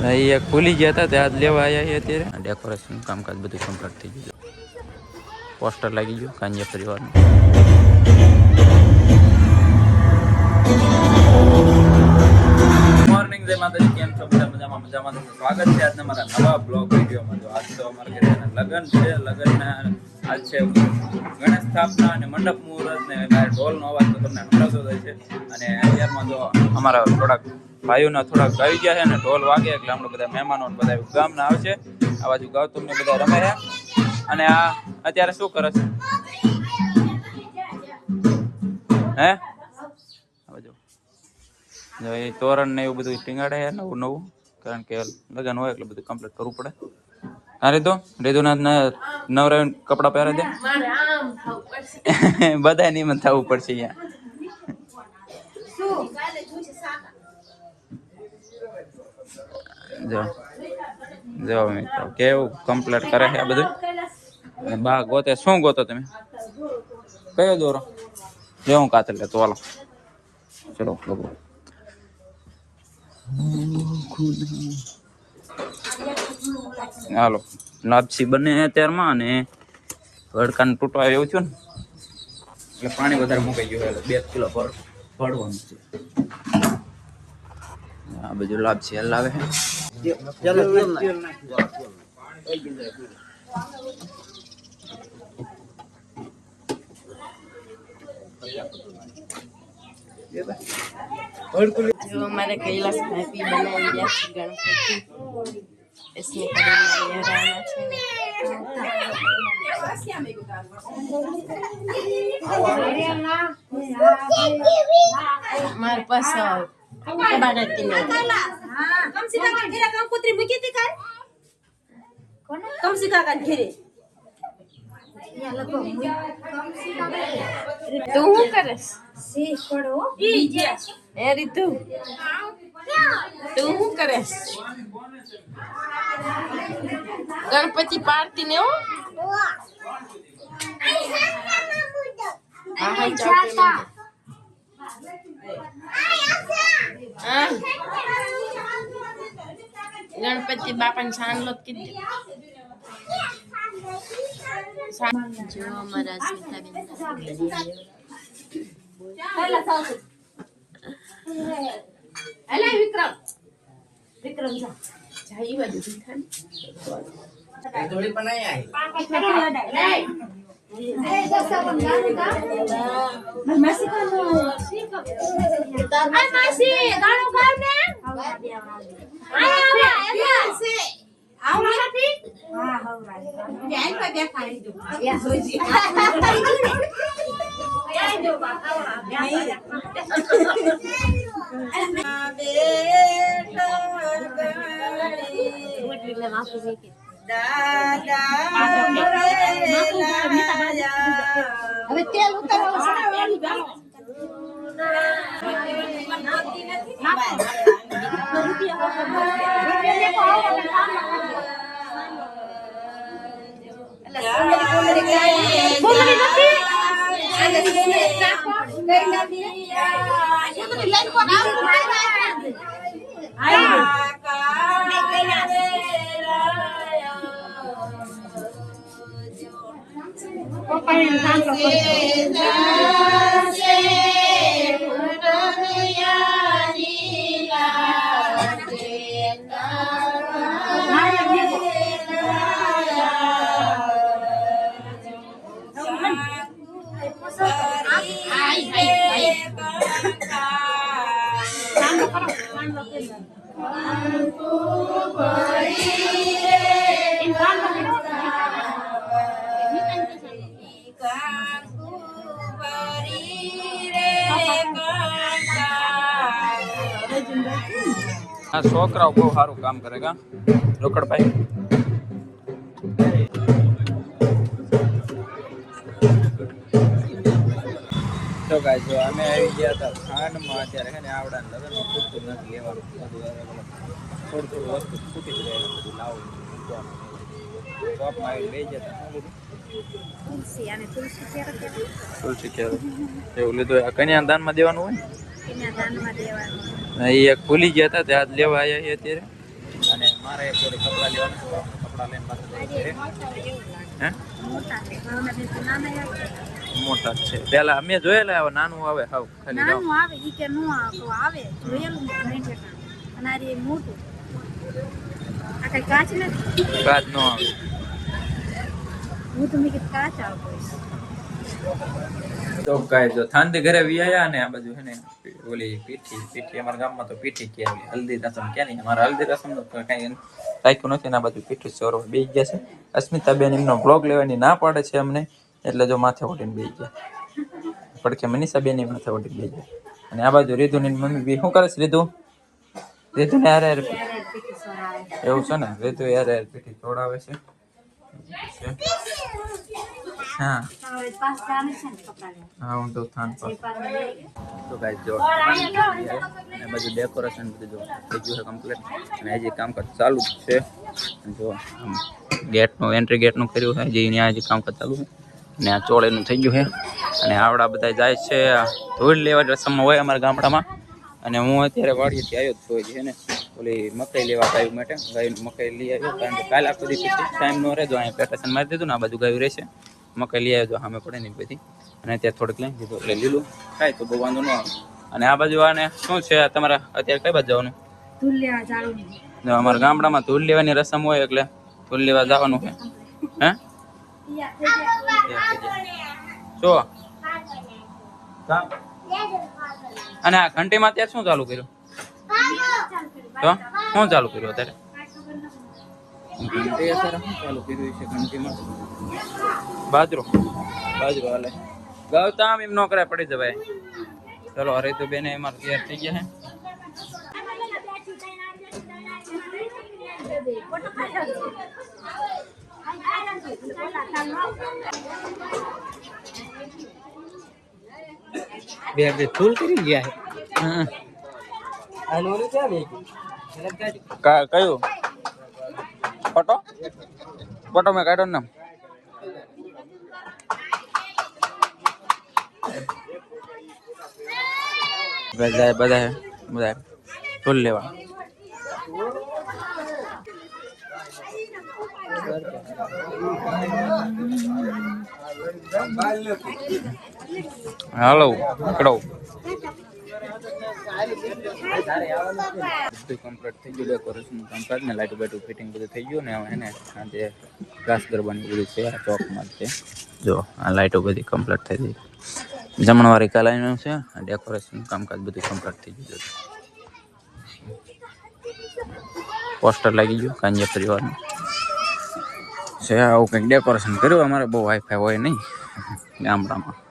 એ એક ભૂલી ગયા હતા ત્યાં જ લેવા આવ્યા છે અત્યારે. ડેકોરેશન કામકાજ બધું કમ્પ્લીટ થઈ ગયું. પોસ્ટર લાગી ગયું કાંજિયા પરિવારનું. મોર્નિંગ જય માતાજી, કેમ છો બધા? મજામાં મજામાં. સ્વાગત છે આજના મારા નવા બ્લોગ વિડીયોમાં. તો આજ તો અમારા ઘરે લગ્ન છે. લગ્નના આજ છે ગણેશ સ્થાપના અને મંડપ મુહૂર્ત ને ઢોલનો અવાજ તો તમને સંભળાતો જ છે. અને અત્યારમાં તો અમારા થોડાક ભાઈઓના થોડાક ગાઈ ગયા છે ને ઢોલ વાગે એટલે આપણે બધા મહેમાનો બધા ગામના આવશે. આ બાજુ ગાવ તમને બધા રમે છે. અને આ અત્યારે શું કરે છે? હે જો એ તોરણ ને એવું બધું ટીંગાડે છે નવું નવું, કારણ કે લગ્ન હોય એટલે બધું કમ્પ્લીટ કરવું પડે. હા રીધુના નવરા કપડા પહેરા દે. બધા નિમંત્રણ થવું પડશે અહીંયા. જો જો મિત્રો કેવું કમ્પ્લીટ કરે છે આ બધું. બા ગોતે શું ગોતો તમે? કયો દોરો? જો હું કાતર લેતો હાલો. ચલો લોકો હાલો લાપસી બને અત્યારમાં અને ભડકાને તૂટવા એવું છું ને એટલે પાણી વધારે મુકાઈ ગયું એટલે 2 કિલો પર ભરવાનું છે. આ બધું લાપસી હલાવે છે. जो हमारे कैलाश भाभी बनाई दिया गणपति इसमें रहना हमारे पास कबाड़ती नहीं कम से कम घेरा कम कुतरी मुकी थी कर कम से कम घेरे तू हूँ करस सी छोड़ो ई जे ए रितु तू हूँ करस गणपति पार्टी ने हो हां चाचा गणपति बापन छान लो किती जो हमारा स्मिता बिंदा अला विक्रम जा जाई बाजू दिखा थोड़ी बनाई आई मासी का मासी गाणो गाव ने आया से आओ मासी हां हो राई जाई पे देखाई दो या होई जी जाई दो बाबा नहीं बेटा गणी दादा હવે તેલ ઉતારવા સડાવવાની ગાળો છોકરાઓ બહુ સારું કામ કરે કા રોકડભાઈ. તો ગાઈસ જો અમે આવી ગયા હતા ખાંડમાં. અત્યારે છે ને આવડાને લગનમાં પૂરતું નથી લેવાનું, થોડું થોડું વસ્તુ ફૂટી જ રહે બધું લાવું શોપમાં આવી લઈ જતા. તુલસી ક્યારે એવું લીધું? કન્યા દાનમાં દેવાનું હોય ને? એ એક ભૂલી ગયા હતા ત્યાં જ લેવા આવ્યા છે અત્યારે. અને મારે એક જોડી કપડાં લેવાના છે, કપડાં લઈને પાછા જઈએ હે મોટા જ છે પેલા અમે જોયેલા હવે નાનું આવે હાવ ખાલી નાનું આવે ઈ કે નો આવે જોયેલું નહીં અને આ રે મોટું આ કઈ કાચ નથી કાચ નો આવે હું તો મી કાચ આવે તો કાંઈ જો થાંદી ઘરે વિયાયા ને આ બાજુ હે ને ઓલી પીઠી અમારા ગામમાં તો પીઠી કે હલ્દી રસમ ક્યાં નહીં અમારા હલ્દી રસમ તો કઈ રાખ્યું નથી ને આ બાજુ પીઠું ચોરો બેસી ગયા છે. અસ્મિતાબેન એમનો બ્લોગ લેવાની ના પાડે છે અમને એટલે જો માથે ઓઢીને બેસી ગયા પડખે મનીષાબેન માથે ઓઢીને બેસી ગયા અને આ બાજુ રીધુની મમ્મી બી શું કરે છે રીધુ ને યાર એવું છે ને રીધુ યાર પીઠી ચોડાવે છે હા હા હું તો થાન પર તો ગાઈસ જો આ બાજુ ડેકોરેશન બધું જો થઈ ગયું છે કમ્પ્લીટ અને હજી કામકાજ ચાલુ જ છે જો ગેટનું એન્ટ્રી ગેટનું કર્યું છે હજી ત્યાં હજી કામકાજ ચાલુ છે અને આ ચોળેનું થઈ ગયું છે અને આવડા બધા જાય છે ધૂળ લેવા રસમમાં હોય અમારા ગામડામાં અને હું અત્યારે વાડીએથી આવ્યો જ છું છે ને ઓલી મકાઈ લેવા ગાયું માટે ગાયનું મકાઈ લઈ આવ્યો કારણ કે કાલે આખો દિવસ ટાઈમ ન રહેજો અહીંયા પેટેશન મારી દીધું ને આ બાજુ ગાયું રહેશે મકાઈ લઈ આવ્યો સામે પડે ને બધી અને અત્યારે થોડીક લઈ દીધું એટલે લીલું ખાય તો બહુ વાંધો ન આવે અને આ બાજુ આને શું છે તમારા અત્યારે કઈ બાજુ જવાનું ધૂળ લેવા જવાનું અમારા ગામડામાં ધૂળ લેવાની રસમ હોય એટલે ધૂળ લેવા જવાનું છે હે શું અને આ ઘંટીમાં ત્યાં શું ચાલુ કર્યું તો શું ચાલુ કર્યું અત્યારે ઘંટી અત્યારે શું ચાલુ કર્યું છે ઘંટીમાં બાજરો હાલે ગૌતમ એમ ન કરે પડી જવાય ચલો અરે તો બેને એમાં તૈયાર થઈ ગયા બે ફૂલ કરી ગયા છે કયું ફોટો મેં કાઢ્યો ને બધા ફૂલ લેવા હાલો પકડો બધું કમ્પ્લીટ થઈ ગયું ડેકોરેશન કામકાજ ને લાઈટ બાઈટ ફિટિંગ બધું થઈ ગયું ને હવે એને આજે રાસ ગરબાની બધું છે આ ચોકમાં છે જો આ લાઈટો બધી કમ્પ્લીટ થઈ ગઈ જમણવારી કલાઈનું છે ડેકોરેશન કામકાજ બધું કમ્પ્લીટ થઈ ગયું પોસ્ટર લાગી ગયું કાંજે પરિવારનું છે આવું કંઈક ડેકોરેશન કર્યું અમારે બહુ વાઈફાઈ હોય નહીં ગામડામાં